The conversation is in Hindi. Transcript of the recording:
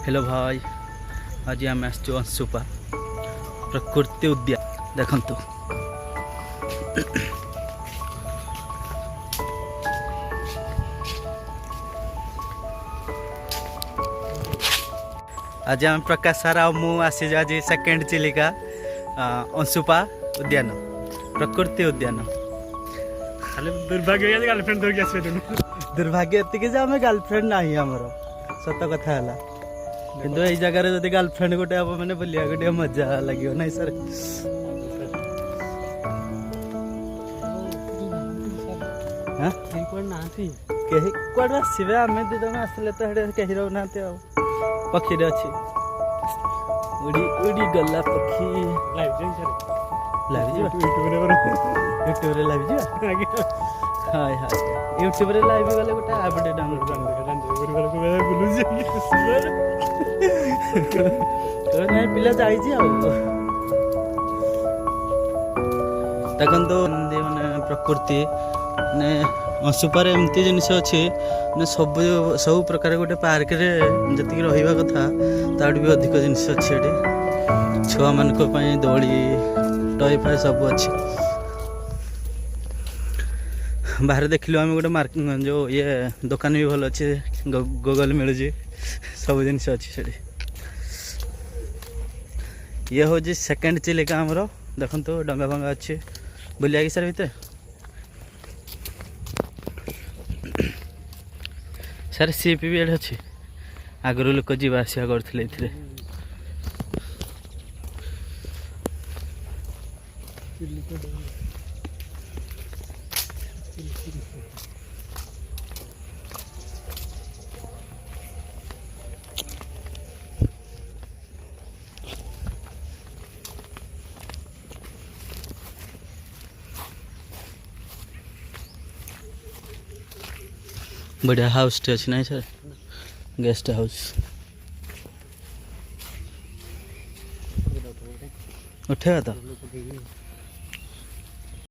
हेलो भाई, आज आम आसचु अंशुपा प्रकृति उद्यान देखंतु। आज आम प्रकाश सारा मु आसी आज सेकेंड चिलिका अंशुपा उद्यान प्रकृति उद्यान। दुर्भाग्य गर्लफ्रेंड धरके आसबे दुर्भाग्य एतिक जे आम गर्लफ्रेंड नाही हमर सत कथा है किंतु यही जगह जब गर्लफ्रेंड गोटे हम मैंने बुलिया गोटे मजा लगे ना सर। कहीं कौन आसवे आम दी जन आसले तो कहीं रोना पक्षी अच्छी उड़ी उड़ी गला पक्षी यूट्यूब रे लाइव जा हाय हाय यूट्यूब रे लाइव गले गोटे आपडे डाउनलोड नहीं पिला जाइए देखो मैंने प्रकृति ने अंशुपार एमती जिनस अच्छी सब सब प्रकार गोटे पार्क रे जी रहा कथा ताठ भी अधिक जिनस अच्छे छुआ मान दोली टय फाय सब अच्छी। बाहर देखिलु आम गोटे मार्केट जो ये दुकान भी भल अच्छे गूगल मिलू सब जिनस अच्छी से ये हूँ सेकेंड चिलिका आमर देखो डंगा फंगा अच्छे बुलिया कि सर भितर सर सीप भी एडे अच्छे आगु लोक जावा आसा करते बढ़िया हाउस टे अच्छे ना सर गेस्ट हाउस उठेगा तो